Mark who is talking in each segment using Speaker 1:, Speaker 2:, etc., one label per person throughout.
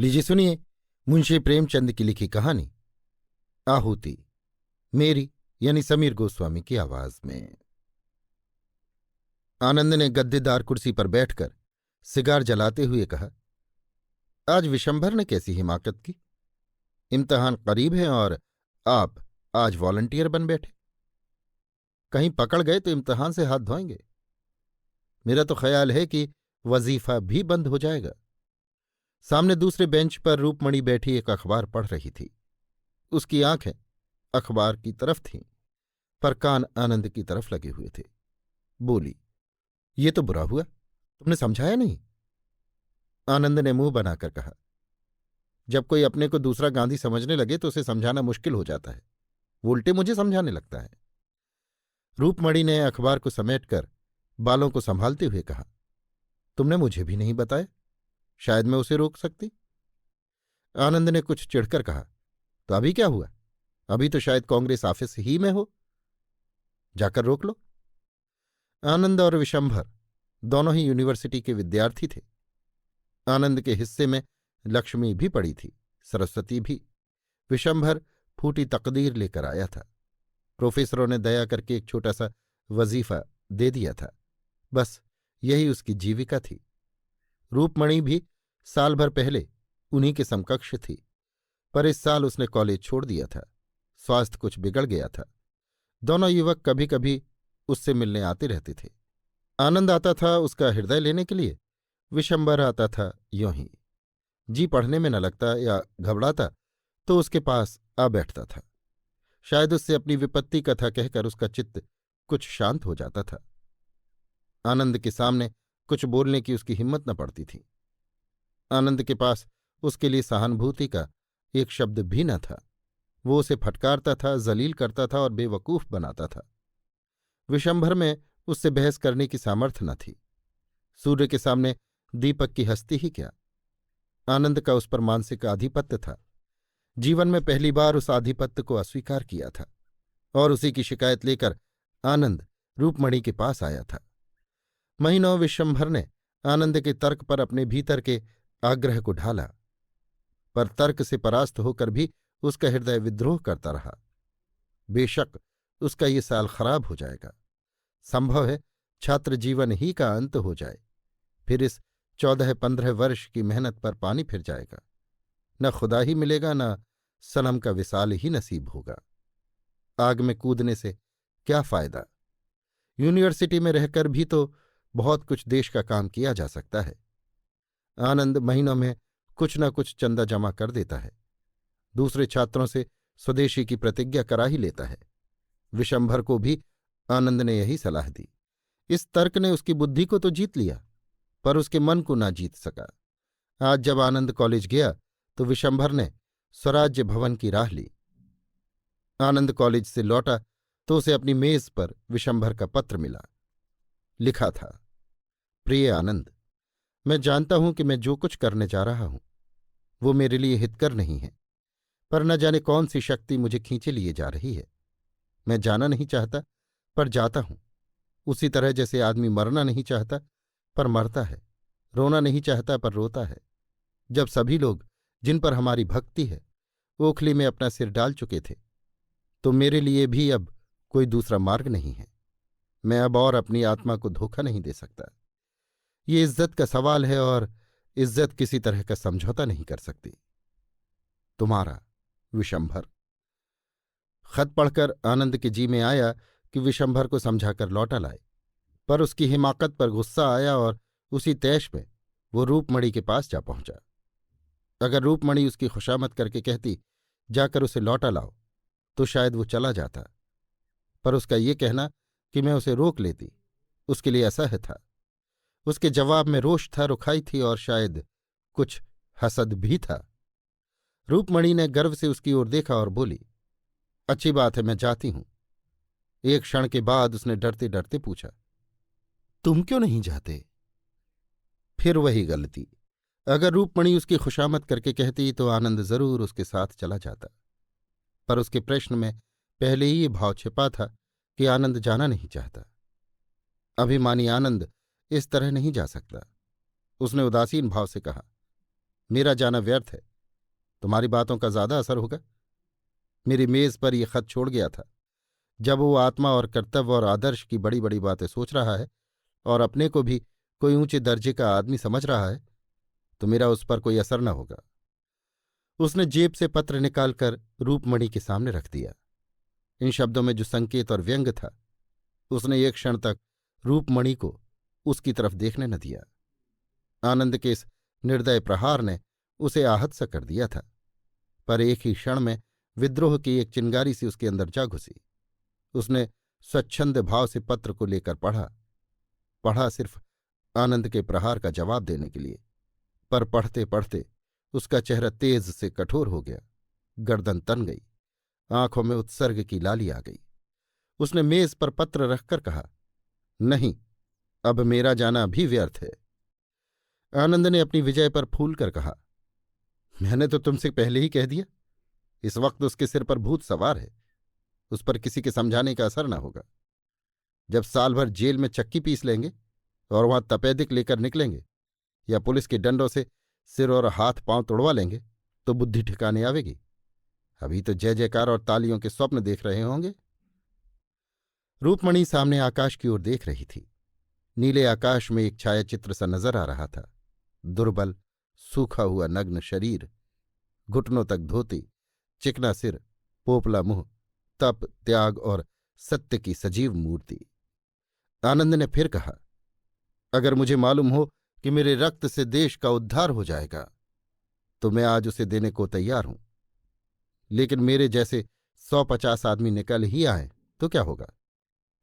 Speaker 1: लीजिए सुनिए मुंशी प्रेमचंद की लिखी कहानी आहुति, मेरी यानी समीर गोस्वामी की आवाज में। आनंद ने गद्देदार कुर्सी पर बैठकर सिगार जलाते हुए कहा, आज विशंभर ने कैसी हिमाकत की। इम्तिहान करीब है और आप आज वॉलंटियर बन बैठे। कहीं पकड़ गए तो इम्तिहान से हाथ धोएंगे। मेरा तो ख्याल है कि वजीफा भी बंद हो जाएगा। सामने दूसरे बेंच पर रूपमणि बैठी एक अखबार पढ़ रही थी। उसकी आंखें अखबार की तरफ थीं, पर कान आनंद की तरफ लगे हुए थे। बोली, ये तो बुरा हुआ, तुमने समझाया नहीं। आनंद ने मुंह बनाकर कहा, जब कोई अपने को दूसरा गांधी समझने लगे तो उसे समझाना मुश्किल हो जाता है। वो उल्टे मुझे समझाने लगता है। रूपमणि ने अखबार को समेटकर बालों को संभालते हुए कहा, तुमने मुझे भी नहीं बताया, शायद मैं उसे रोक सकती। आनंद ने कुछ चिढ़कर कहा, तो अभी क्या हुआ? अभी तो शायद कांग्रेस ऑफिस ही में हो, जाकर रोक लो। आनंद और विशंभर दोनों ही यूनिवर्सिटी के विद्यार्थी थे। आनंद के हिस्से में लक्ष्मी भी पड़ी थी, सरस्वती भी। विशंभर फूटी तकदीर लेकर आया था। प्रोफेसरों ने दया करके एक छोटा सा वजीफा दे दिया था, बस यही उसकी जीविका थी। रूपमणि भी साल भर पहले उन्हीं के समकक्ष थी, पर इस साल उसने कॉलेज छोड़ दिया था। स्वास्थ्य कुछ बिगड़ गया था। दोनों युवक कभी कभी उससे मिलने आते रहते थे। आनंद आता था उसका हृदय लेने के लिए, विशंभर आता था यों ही। जी पढ़ने में न लगता या घबराता तो उसके पास आ बैठता था। शायद उससे अपनी विपत्ति कथा कहकर उसका चित्त कुछ शांत हो जाता था। आनंद के सामने कुछ बोलने की उसकी हिम्मत न पड़ती थी। आनंद के पास उसके लिए सहानुभूति का एक शब्द भी न था। वो उसे फटकारता था, जलील करता था और बेवकूफ बनाता था। विशंभर में उससे बहस करने की सामर्थ्य न थी। सूर्य के सामने दीपक की हस्ती ही क्या। आनंद का उस पर मानसिक आधिपत्य था। जीवन में पहली बार उस आधिपत्य को अस्वीकार किया था और उसी की शिकायत लेकर आनंद रूपमणि के पास आया था। महीनों विशंभर ने आनंद के तर्क पर अपने भीतर के आग्रह को ढाला, पर तर्क से परास्त होकर भी उसका हृदय विद्रोह करता रहा। बेशक उसका ये साल खराब हो जाएगा। संभव है छात्र जीवन ही का अंत हो जाए। फिर इस 14-15 वर्ष की मेहनत पर पानी फिर जाएगा। न खुदा ही मिलेगा, न सनम का विसाल ही नसीब होगा। आग में कूदने से क्या फायदा? यूनिवर्सिटी में रहकर भी तो बहुत कुछ देश का काम किया जा सकता है। आनंद महीनों में कुछ न कुछ चंदा जमा कर देता है। दूसरे छात्रों से स्वदेशी की प्रतिज्ञा करा ही लेता है। विशंभर को भी आनंद ने यही सलाह दी। इस तर्क ने उसकी बुद्धि को तो जीत लिया, पर उसके मन को ना जीत सका। आज जब आनंद कॉलेज गया तो विशंभर ने स्वराज्य भवन की राह ली। आनंद कॉलेज से लौटा तो उसे अपनी मेज पर विशंभर का पत्र मिला। लिखा था, प्रिय आनंद, मैं जानता हूं कि मैं जो कुछ करने जा रहा हूं वो मेरे लिए हितकर नहीं है, पर न जाने कौन सी शक्ति मुझे खींचे लिए जा रही है। मैं जाना नहीं चाहता पर जाता हूं, उसी तरह जैसे आदमी मरना नहीं चाहता पर मरता है, रोना नहीं चाहता पर रोता है। जब सभी लोग जिन पर हमारी भक्ति है ओखली में अपना सिर डाल चुके थे, तो मेरे लिए भी अब कोई दूसरा मार्ग नहीं है। मैं अब और अपनी आत्मा को धोखा नहीं दे सकता। ये इज्जत का सवाल है और इज्जत किसी तरह का समझौता नहीं कर सकती। तुम्हारा विशंभर। खत पढ़कर आनंद के जी में आया कि विशंभर को समझाकर लौटा लाए, पर उसकी हिमाकत पर गुस्सा आया और उसी तैश में वो रूपमणि के पास जा पहुंचा। अगर रूपमणि उसकी खुशामद करके कहती, जाकर उसे लौटा लाओ, तो शायद वो चला जाता, पर उसका ये कहना कि मैं उसे रोक लेती उसके लिए असह्य था। उसके जवाब में रोष था, रुखाई थी और शायद कुछ हसद भी था। रूपमणि ने गर्व से उसकी ओर देखा और बोली, अच्छी बात है, मैं जाती हूं। एक क्षण के बाद उसने डरते डरते पूछा, तुम क्यों नहीं जाते? फिर वही गलती। अगर रूपमणि उसकी खुशामद करके कहती तो आनंद जरूर उसके साथ चला जाता, पर उसके प्रश्न में पहले ही ये भाव छिपा था कि आनंद जाना नहीं चाहता। अभिमानी आनंद इस तरह नहीं जा सकता। उसने उदासीन भाव से कहा, मेरा जाना व्यर्थ है। तुम्हारी बातों का ज्यादा असर होगा। मेरी मेज पर यह खत छोड़ गया था। जब वो आत्मा और कर्तव्य और आदर्श की बड़ी बड़ी बातें सोच रहा है और अपने को भी कोई ऊंचे दर्जे का आदमी समझ रहा है तो मेरा उस पर कोई असर न होगा। उसने जेब से पत्र निकालकर रूपमणि के सामने रख दिया। इन शब्दों में जो संकेत और व्यंग था, उसने एक क्षण तक रूपमणि को उसकी तरफ देखने न दिया। आनंद के इस निर्दय प्रहार ने उसे आहत सा कर दिया था, पर एक ही क्षण में विद्रोह की एक चिंगारी सी उसके अंदर जा घुसी। उसने स्वच्छंद भाव से पत्र को लेकर पढ़ा सिर्फ आनंद के प्रहार का जवाब देने के लिए, पर पढ़ते पढ़ते उसका चेहरा तेज से कठोर हो गया, गर्दन तन गई, आंखों में उत्सर्ग की लाली आ गई। उसने मेज पर पत्र रखकर कहा, नहीं, अब मेरा जाना भी व्यर्थ है। आनंद ने अपनी विजय पर फूल कर कहा, मैंने तो तुमसे पहले ही कह दिया। इस वक्त उसके सिर पर भूत सवार है, उस पर किसी के समझाने का असर न होगा। जब साल भर जेल में चक्की पीस लेंगे और वहां तपेदिक लेकर निकलेंगे या पुलिस के डंडों से सिर और हाथ पांव तोड़वा लेंगे तो बुद्धि ठिकाने आवेगी। अभी तो जय जयकार और तालियों के स्वप्न देख रहे होंगे। रूपमणि सामने आकाश की ओर देख रही थी। नीले आकाश में एक छायाचित्र सा नजर आ रहा था। दुर्बल, सूखा हुआ नग्न शरीर, घुटनों तक धोती, चिकना सिर, पोपला मुंह, तप, त्याग और सत्य की सजीव मूर्ति। आनंद ने फिर कहा, अगर मुझे मालूम हो कि मेरे रक्त से देश का उद्धार हो जाएगा तो मैं आज उसे देने को तैयार हूं, लेकिन मेरे जैसे 150 आदमी निकल ही आए तो क्या होगा?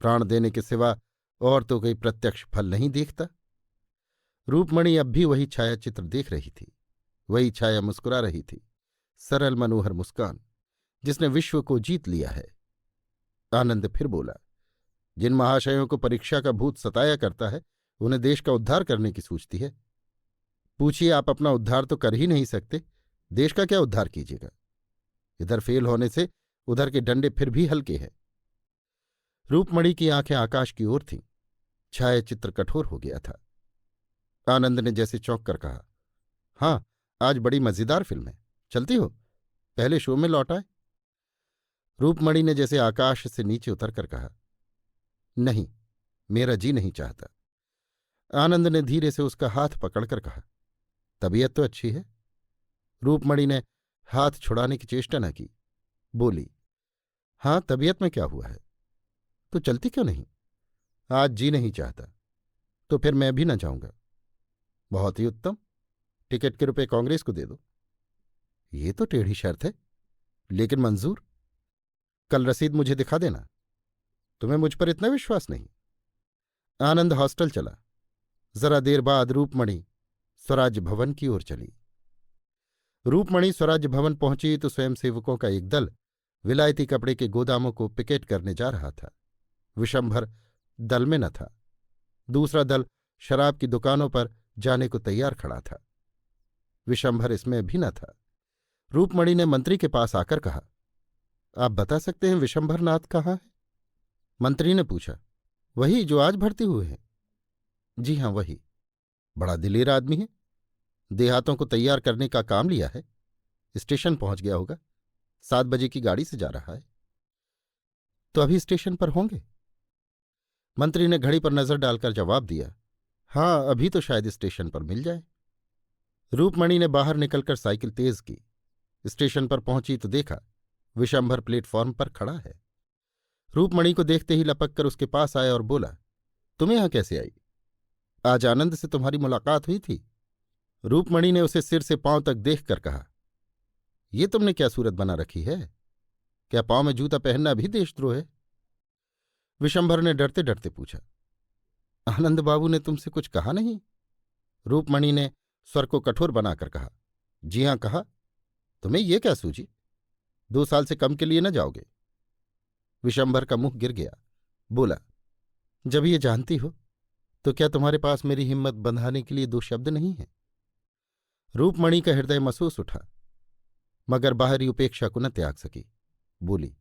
Speaker 1: प्राण देने के सिवा और तो कोई प्रत्यक्ष फल नहीं दिखता। रूपमणि अब भी वही छायाचित्र देख रही थी। वही छाया मुस्कुरा रही थी, सरल मनोहर मुस्कान जिसने विश्व को जीत लिया है। आनंद फिर बोला, जिन महाशयों को परीक्षा का भूत सताया करता है उन्हें देश का उद्धार करने की सूझती है। पूछिए, आप अपना उद्धार तो कर ही नहीं सकते, देश का क्या उद्धार कीजिएगा? इधर फेल होने से उधर के डंडे फिर भी हल्के हैं। रूपमणि की आंखें आकाश की ओर थीं। छायाचित्र कठोर हो गया था। आनंद ने जैसे चौंक कर कहा, हां, आज बड़ी मजेदार फिल्म है, चलती हो? पहले शो में लौट आए। रूपमणि ने जैसे आकाश से नीचे उतरकर कहा, नहीं, मेरा जी नहीं चाहता। आनंद ने धीरे से उसका हाथ पकड़कर कहा, तबीयत तो अच्छी है? रूपमणि ने हाथ छुड़ाने की चेष्टा न की, बोली, हां, तबीयत में क्या हुआ है? तो चलती क्यों नहीं? आज जी नहीं चाहता। तो फिर मैं भी न जाऊंगा। बहुत ही उत्तम, टिकट के रुपए कांग्रेस को दे दो। ये तो टेढ़ी शर्त है, लेकिन मंजूर। कल रसीद मुझे दिखा देना। तुम्हें मुझ पर इतना विश्वास नहीं। आनंद हॉस्टल चला। जरा देर बाद रूपमणि स्वराज्य भवन की ओर चली। रूपमणि स्वराज्य भवन पहुंची तो स्वयंसेवकों का एक दल विलायती कपड़े के गोदामों को पिकेट करने जा रहा था। विशंभर दल में न था। दूसरा दल शराब की दुकानों पर जाने को तैयार खड़ा था। विशंभर इसमें भी न था। रूपमणि ने मंत्री के पास आकर कहा, आप बता सकते हैं विशंभर नाथ कहाँ है? मंत्री ने पूछा, वही जो आज भर्ती हुए हैं। जी हां, वही। बड़ा दिलेर आदमी है, देहातों को तैयार करने का काम लिया है। स्टेशन पहुंच गया होगा, 7 बजे की गाड़ी से जा रहा है। तो अभी स्टेशन पर होंगे? मंत्री ने घड़ी पर नजर डालकर जवाब दिया, हां, अभी तो शायद स्टेशन पर मिल जाए। रूपमणि ने बाहर निकलकर साइकिल तेज की। स्टेशन पर पहुंची तो देखा विशंभर प्लेटफॉर्म पर खड़ा है। रूपमणि को देखते ही लपक कर उसके पास आया और बोला, तुम यहां कैसे आई? आज आनंद से तुम्हारी मुलाकात हुई थी? रूपमणि ने उसे सिर से पांव तक देखकर कहा, ये तुमने क्या सूरत बना रखी है? क्या पांव में जूता पहनना भी देशद्रोह है? विशंभर ने डरते डरते पूछा, आनंद बाबू ने तुमसे कुछ कहा नहीं? रूपमणि ने स्वर को कठोर बनाकर कहा, जी हां कहा। तुम्हें ये क्या सूझी? 2 साल से कम के लिए न जाओगे? विशंभर का मुंह गिर गया। बोला, जब ये जानती हो तो क्या तुम्हारे पास मेरी हिम्मत बंधाने के लिए 2 शब्द नहीं है? रूपमणि का हृदय महसूस उठा, मगर बाहरी उपेक्षा को न त्याग सकी। बोली,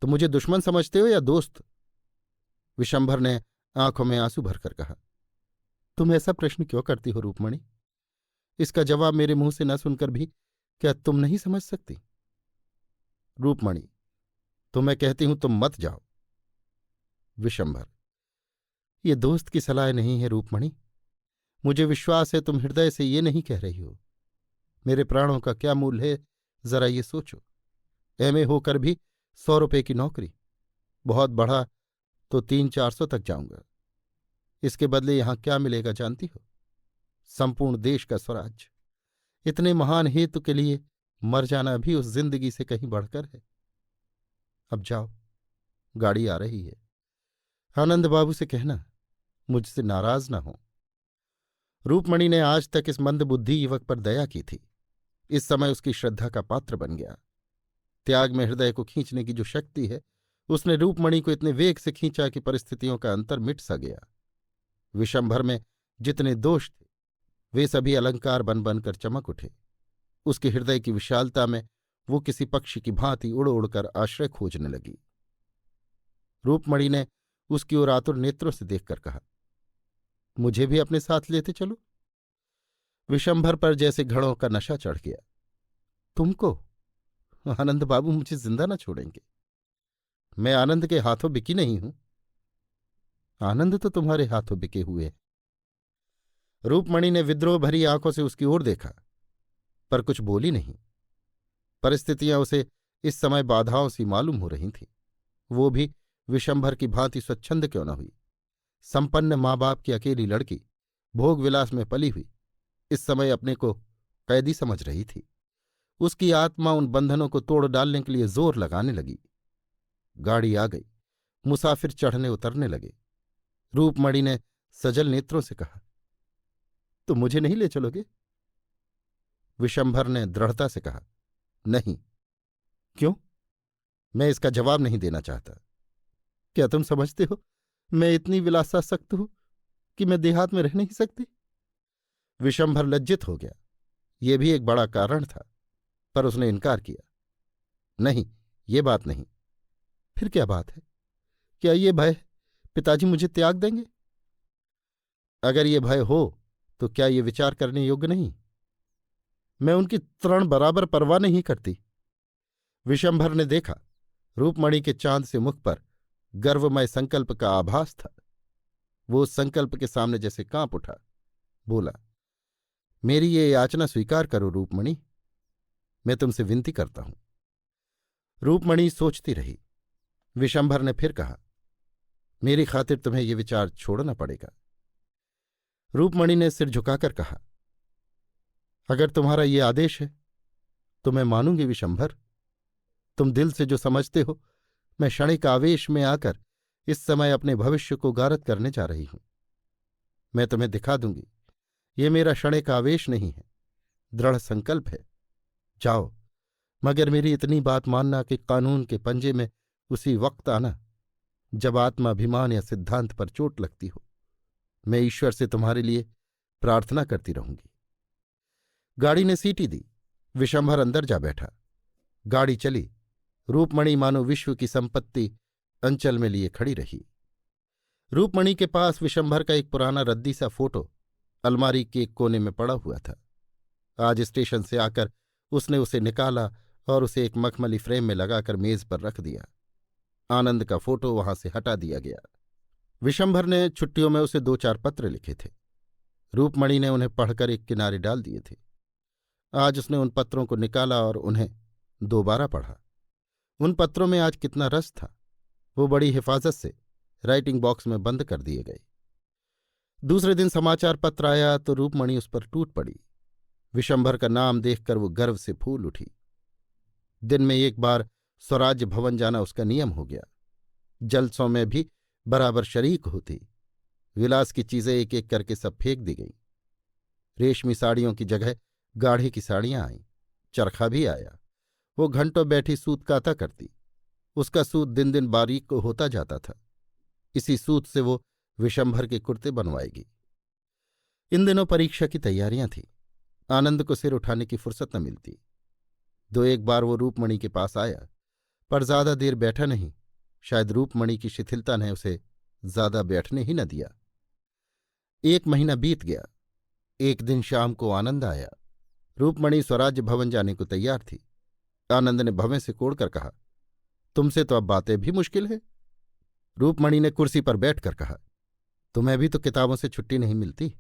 Speaker 1: तो मुझे दुश्मन समझते हो या दोस्त? विशंभर ने आंखों में आंसू भरकर कहा, तुम ऐसा प्रश्न क्यों करती हो रूपमणि? इसका जवाब मेरे मुंह से न सुनकर भी क्या तुम नहीं समझ सकती? रूपमणि, तो मैं कहती हूं तुम मत जाओ। विशंभर, ये दोस्त की सलाह नहीं है रूपमणि। मुझे विश्वास है तुम हृदय से ये नहीं कह रही हो। मेरे प्राणों का क्या मूल्य है जरा ये सोचो। एमए होकर भी 100 रुपये की नौकरी, बहुत बढ़ा तो 300-400 तक जाऊंगा। इसके बदले यहां क्या मिलेगा जानती हो? संपूर्ण देश का स्वराज्य। इतने महान हेतु के लिए मर जाना भी उस जिंदगी से कहीं बढ़कर है। अब जाओ, गाड़ी आ रही है। आनंद बाबू से कहना मुझसे नाराज न हो। रूपमणि ने आज तक इस मंदबुद्धि युवक पर दया की थी, इस समय उसकी श्रद्धा का पात्र बन गया। त्याग में हृदय को खींचने की जो शक्ति है, उसने रूपमणि को इतने वेग से खींचा कि परिस्थितियों का अंतर मिट सा गया। विशंभर में जितने दोष थे वे सभी अलंकार बन बनकर चमक उठे। उसके हृदय की विशालता में वो किसी पक्षी की भांति उड़ उड़कर आश्रय खोजने लगी। रूपमणि ने उसकी ओर आतुर नेत्रों से देखकर कहा, मुझे भी अपने साथ लेते चलो। विशंभर पर जैसे घड़ों का नशा चढ़ गया। तुमको? आनंद बाबू मुझे जिंदा न छोड़ेंगे। मैं आनंद के हाथों बिकी नहीं हूं। आनंद तो तुम्हारे हाथों बिके हुए है। रूपमणि ने विद्रोह भरी आंखों से उसकी ओर देखा, पर कुछ बोली नहीं। परिस्थितियां उसे इस समय बाधाओं सी मालूम हो रही थीं। वो भी विशंभर की भांति स्वच्छंद क्यों न हुई। संपन्न माँ बाप की अकेली लड़की, भोग विलास में पली हुई, इस समय अपने को कैदी समझ रही थी। उसकी आत्मा उन बंधनों को तोड़ डालने के लिए जोर लगाने लगी। गाड़ी आ गई। मुसाफिर चढ़ने उतरने लगे। रूपमणि ने सजल नेत्रों से कहा, तो मुझे नहीं ले चलोगे? विशंभर ने दृढ़ता से कहा, नहीं। क्यों? मैं इसका जवाब नहीं देना चाहता। क्या तुम समझते हो मैं इतनी विलासासक्त हूं कि मैं देहात में रह नहीं सकती? विशंभर लज्जित हो गया। ये भी एक बड़ा कारण था, पर उसने इनकार किया। नहीं, ये बात नहीं। फिर क्या बात है? क्या ये भय पिताजी मुझे त्याग देंगे? अगर ये भय हो तो क्या ये विचार करने योग्य नहीं? मैं उनकी तृण बराबर परवाह नहीं करती। विशंभर ने देखा रूपमणि के चांद से मुख पर गर्वमय संकल्प का आभास था। वो उस संकल्प के सामने जैसे कांप उठा। बोला, मेरी ये याचना स्वीकार करो रूपमणि, मैं तुमसे विनती करता हूं। रूपमणि सोचती रही। विशंभर ने फिर कहा, मेरी खातिर तुम्हें ये विचार छोड़ना पड़ेगा। रूपमणि ने सिर झुकाकर कहा, अगर तुम्हारा ये आदेश है तो मैं मानूंगी विशंभर। तुम दिल से जो समझते हो, मैं क्षणिक आवेश में आकर इस समय अपने भविष्य को गारत करने जा रही हूं। मैं तुम्हें दिखा दूंगी, ये मेरा क्षणिक आवेश नहीं है, दृढ़ संकल्प है। जाओ, मगर मेरी इतनी बात मानना कि कानून के पंजे में उसी वक्त आना जब आत्माभिमान या सिद्धांत पर चोट लगती हो। मैं ईश्वर से तुम्हारे लिए प्रार्थना करती रहूंगी। गाड़ी ने सीटी दी। विशंभर अंदर जा बैठा। गाड़ी चली। रूपमणि मानो विश्व की संपत्ति अंचल में लिए खड़ी रही। रूपमणि के पास विशंभर का एक पुराना रद्दी सा फोटो अलमारी के एक कोने में पड़ा हुआ था। आज स्टेशन से आकर उसने उसे निकाला और उसे एक मखमली फ्रेम में लगाकर मेज पर रख दिया। आनंद का फोटो वहां से हटा दिया गया। विशंभर ने छुट्टियों में उसे 2-4 पत्र लिखे थे। रूपमणि ने उन्हें पढ़कर एक किनारे डाल दिए थे। आज उसने उन पत्रों को निकाला और उन्हें दोबारा पढ़ा। उन पत्रों में आज कितना रस था। वो बड़ी हिफाजत से राइटिंग बॉक्स में बंद कर दिए गए। दूसरे दिन समाचार पत्र आया तो रूपमणि उस पर टूट पड़ी। विशंभर का नाम देखकर वो गर्व से फूल उठी। दिन में एक बार स्वराज्य भवन जाना उसका नियम हो गया। जलसों में भी बराबर शरीक होती। विलास की चीजें एक एक करके सब फेंक दी गईं। रेशमी साड़ियों की जगह गाढ़े की साड़ियां आईं। चरखा भी आया। वो घंटों बैठी सूत काता करती। उसका सूत दिन दिन बारीक होता जाता था। इसी सूत से वो विशंभर के कुर्ते बनवाएगी। इन दिनों परीक्षा की तैयारियां थीं। आनंद को सिर उठाने की फुर्सत न मिलती। 2-1 बार वो रूपमणि के पास आया, पर ज्यादा देर बैठा नहीं। शायद रूपमणि की शिथिलता ने उसे ज्यादा बैठने ही न दिया। 1 महीना बीत गया। एक दिन शाम को आनंद आया। रूपमणि स्वराज्य भवन जाने को तैयार थी। आनंद ने भवें से कोड़कर कहा, तुमसे तो अब बातें भी मुश्किल है। रूपमणि ने कुर्सी पर बैठकर कहा, तुम्हें भी तो किताबों से छुट्टी नहीं मिलती।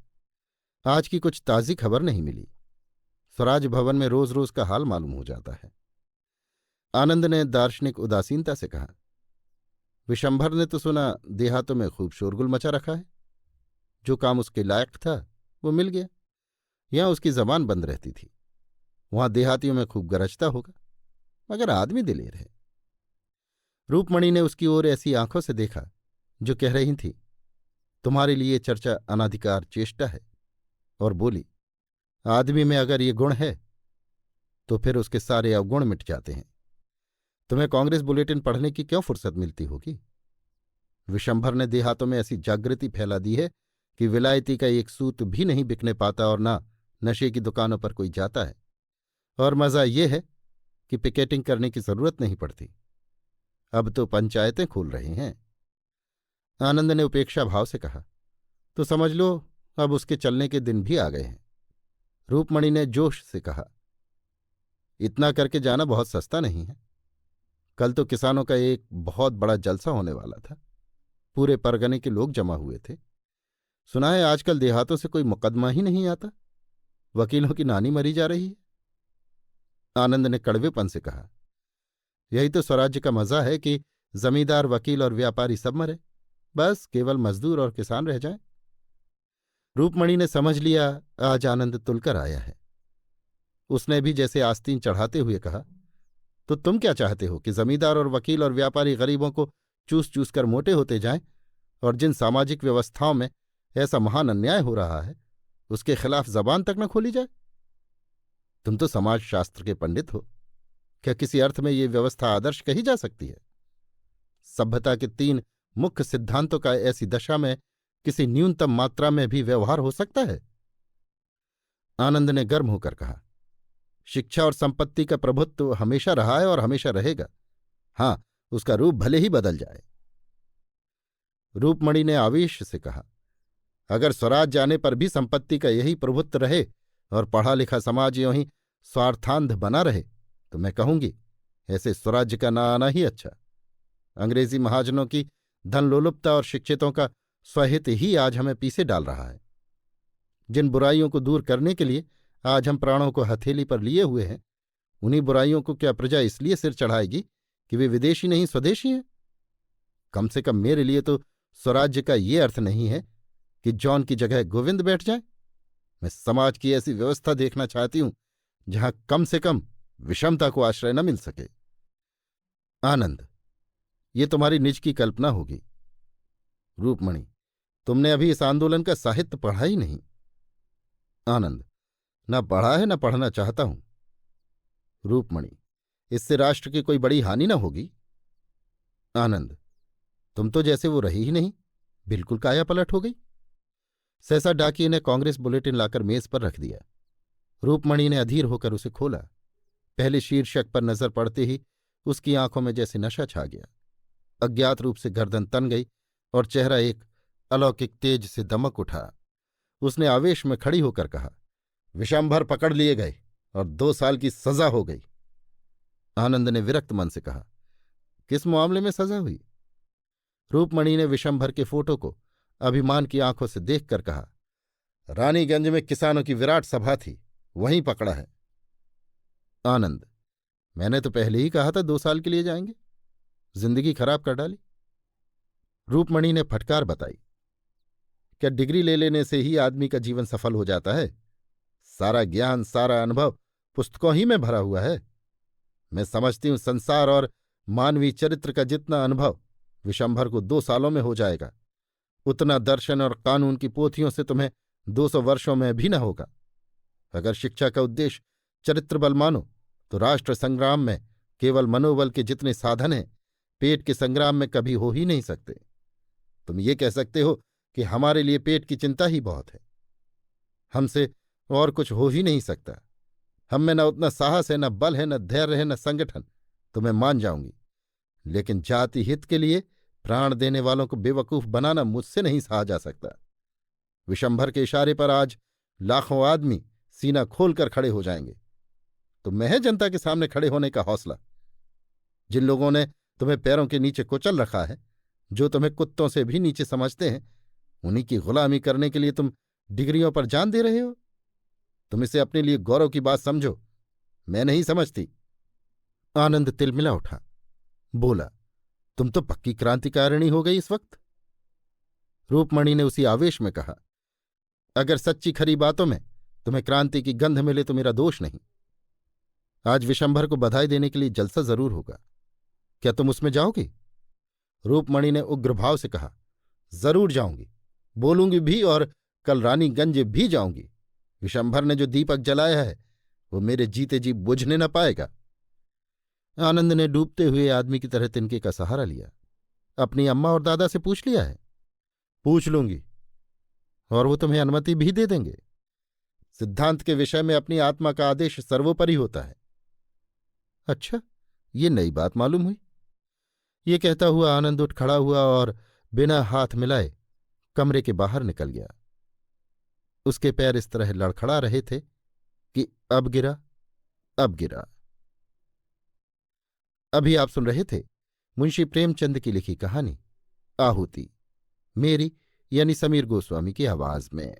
Speaker 1: आज की कुछ ताज़ी खबर नहीं मिली। स्वराज भवन में रोज रोज का हाल मालूम हो जाता है। आनंद ने दार्शनिक उदासीनता से कहा, विशंभर ने तो सुना देहातों में खूब शोरगुल मचा रखा है। जो काम उसके लायक था वो मिल गया। यहां उसकी जबान बंद रहती थी, वहां देहातियों में खूब गरजता होगा, मगर आदमी दिलेर है। रूपमणि ने उसकी ओर ऐसी आंखों से देखा जो कह रही थी, तुम्हारे लिए चर्चा अनाधिकार चेष्टा है, और बोली, आदमी में अगर ये गुण है तो फिर उसके सारे अवगुण मिट जाते हैं। तुम्हें कांग्रेस बुलेटिन पढ़ने की क्यों फुर्सत मिलती होगी? विशंभर ने देहातों में ऐसी जागृति फैला दी है कि विलायती का एक सूत भी नहीं बिकने पाता और ना नशे की दुकानों पर कोई जाता है। और मजा ये है कि पिकेटिंग करने की जरूरत नहीं पड़ती, अब तो पंचायतें खोल रहे हैं। आनंद ने उपेक्षा भाव से कहा, तो समझ लो अब उसके चलने के दिन भी आ गए हैं। रूपमणि ने जोश से कहा, इतना करके जाना बहुत सस्ता नहीं है। कल तो किसानों का एक बहुत बड़ा जलसा होने वाला था। पूरे परगने के लोग जमा हुए थे। सुना है आजकल देहातों से कोई मुकदमा ही नहीं आता, वकीलों की नानी मरी जा रही है। आनंद ने कड़वेपन से कहा, यही तो स्वराज्य का मजा है कि जमींदार, वकील और व्यापारी सब मरे, बस केवल मजदूर और किसान रह जाएं। रूपमणि ने समझ लिया आज आनंद तुलकर आया है। उसने भी जैसे आस्तीन चढ़ाते हुए कहा, तो तुम क्या चाहते हो कि जमींदार और वकील और व्यापारी गरीबों को चूस चूस कर मोटे होते जाएं, और जिन सामाजिक व्यवस्थाओं में ऐसा महान अन्याय हो रहा है उसके खिलाफ जबान तक न खोली जाए? तुम तो समाजशास्त्र के पंडित हो, क्या किसी अर्थ में ये व्यवस्था आदर्श कही जा सकती है? सभ्यता के 3 मुख्य सिद्धांतों का ऐसी दशा में किसी न्यूनतम मात्रा में भी व्यवहार हो सकता है? आनंद ने गर्म होकर कहा, शिक्षा और संपत्ति का प्रभुत्व हमेशा रहा है और हमेशा रहेगा। हां, उसका रूप भले ही बदल जाए। रूपमणि ने आवेश से कहा, अगर स्वराज जाने पर भी संपत्ति का यही प्रभुत्व रहे और पढ़ा लिखा समाज यूं ही स्वार्थांध बना रहे तो मैं कहूंगी ऐसे स्वराज्य का ना आना ही अच्छा। अंग्रेजी महाजनों की धनलोलुपता और शिक्षितों का स्वहित ही आज हमें पीछे डाल रहा है। जिन बुराइयों को दूर करने के लिए आज हम प्राणों को हथेली पर लिए हुए हैं, उन्हीं बुराइयों को क्या प्रजा इसलिए सिर चढ़ाएगी कि वे विदेशी नहीं स्वदेशी हैं? कम से कम मेरे लिए तो स्वराज्य का ये अर्थ नहीं है कि जॉन की जगह गोविंद बैठ जाए। मैं समाज की ऐसी व्यवस्था देखना चाहती हूं जहां कम से कम विषमता को आश्रय न मिल सके। आनंद, ये तुम्हारी निज की कल्पना होगी। रूपमणि, तुमने अभी इस आंदोलन का साहित्य पढ़ा ही नहीं। आनंद, न पढ़ा है न पढ़ना चाहता हूं। रूपमणि, इससे राष्ट्र की कोई बड़ी हानि न होगी? आनंद, तुम तो जैसे वो रही ही नहीं, बिल्कुल काया पलट हो गई। सहसा डाकिये ने कांग्रेस बुलेटिन लाकर मेज पर रख दिया। रूपमणि ने अधीर होकर उसे खोला। पहले शीर्षक पर नजर पड़ते ही उसकी आंखों में जैसे नशा छा गया। अज्ञात रूप से गर्दन तन गई और चेहरा एक अलौकिक तेज से दमक उठा। उसने आवेश में खड़ी होकर कहा, विशंभर पकड़ लिए गए और 2 साल की सजा हो गई। आनंद ने विरक्त मन से कहा, किस मामले में सजा हुई? रूपमणि ने विशंभर के फोटो को अभिमान की आंखों से देखकर कहा, रानीगंज में किसानों की विराट सभा थी, वहीं पकड़ा है। आनंद, मैंने तो पहले ही कहा था 2 साल के लिए जाएंगे, जिंदगी खराब कर डाली। रूपमणि ने फटकार बताई, क्या डिग्री ले लेने से ही आदमी का जीवन सफल हो जाता है? सारा ज्ञान, सारा अनुभव पुस्तकों ही में भरा हुआ है। मैं समझती हूं संसार और मानवीय चरित्र का जितना अनुभव विशंभर को 2 सालों में हो जाएगा, उतना दर्शन और कानून की पोथियों से तुम्हें 200 वर्षों में भी न होगा। अगर शिक्षा का उद्देश्य चरित्र बल मानो तो राष्ट्र संग्राम में केवल मनोबल के जितने साधन हैं, पेट के संग्राम में कभी हो ही नहीं सकते। तुम ये कह सकते हो कि हमारे लिए पेट की चिंता ही बहुत है, हमसे और कुछ हो ही नहीं सकता। हम में न उतना साहस है, न बल है, न धैर्य है, न संगठन, तो मैं मान जाऊंगी। लेकिन जाति हित के लिए प्राण देने वालों को बेवकूफ बनाना मुझसे नहीं सहा जा सकता। विशंभर के इशारे पर आज लाखों आदमी सीना खोलकर खड़े हो जाएंगे। तो मैं है जनता के सामने खड़े होने का हौसला। जिन लोगों ने तुम्हें पैरों के नीचे कुचल रखा है, जो तुम्हें कुत्तों से भी नीचे समझते हैं, उन्हीं की गुलामी करने के लिए तुम डिग्रियों पर जान दे रहे हो। तुम इसे अपने लिए गौरव की बात समझो, मैं नहीं समझती। आनंद तिलमिला उठा, बोला, तुम तो पक्की क्रांतिकारिणी हो गई इस वक्त। रूपमणि ने उसी आवेश में कहा, अगर सच्ची खरी बातों में तुम्हें क्रांति की गंध मिले तो मेरा दोष नहीं। आज विशंभर को बधाई देने के लिए जलसा जरूर होगा, क्या तुम उसमें जाओगी? रूपमणि ने उग्र भाव से कहा, जरूर जाऊंगी, बोलूंगी भी, और कल रानीगंज भी जाऊंगी। विशंभर ने जो दीपक जलाया है वो मेरे जीते जी बुझने न पाएगा। आनंद ने डूबते हुए आदमी की तरह तिनके का सहारा लिया। अपनी अम्मा और दादा से पूछ लिया है? पूछ लूंगी, और वो तुम्हें अनुमति भी दे देंगे। सिद्धांत के विषय में अपनी आत्मा का आदेश सर्वोपरि होता है। अच्छा, ये नई बात मालूम हुई। ये कहता हुआ आनंद उठ खड़ा हुआ और बिना हाथ मिलाए कमरे के बाहर निकल गया। उसके पैर इस तरह लड़खड़ा रहे थे कि अब गिरा, अब गिरा। अभी आप सुन रहे थे मुंशी प्रेमचंद की लिखी कहानी आहुति, मेरी यानी समीर गोस्वामी की आवाज में।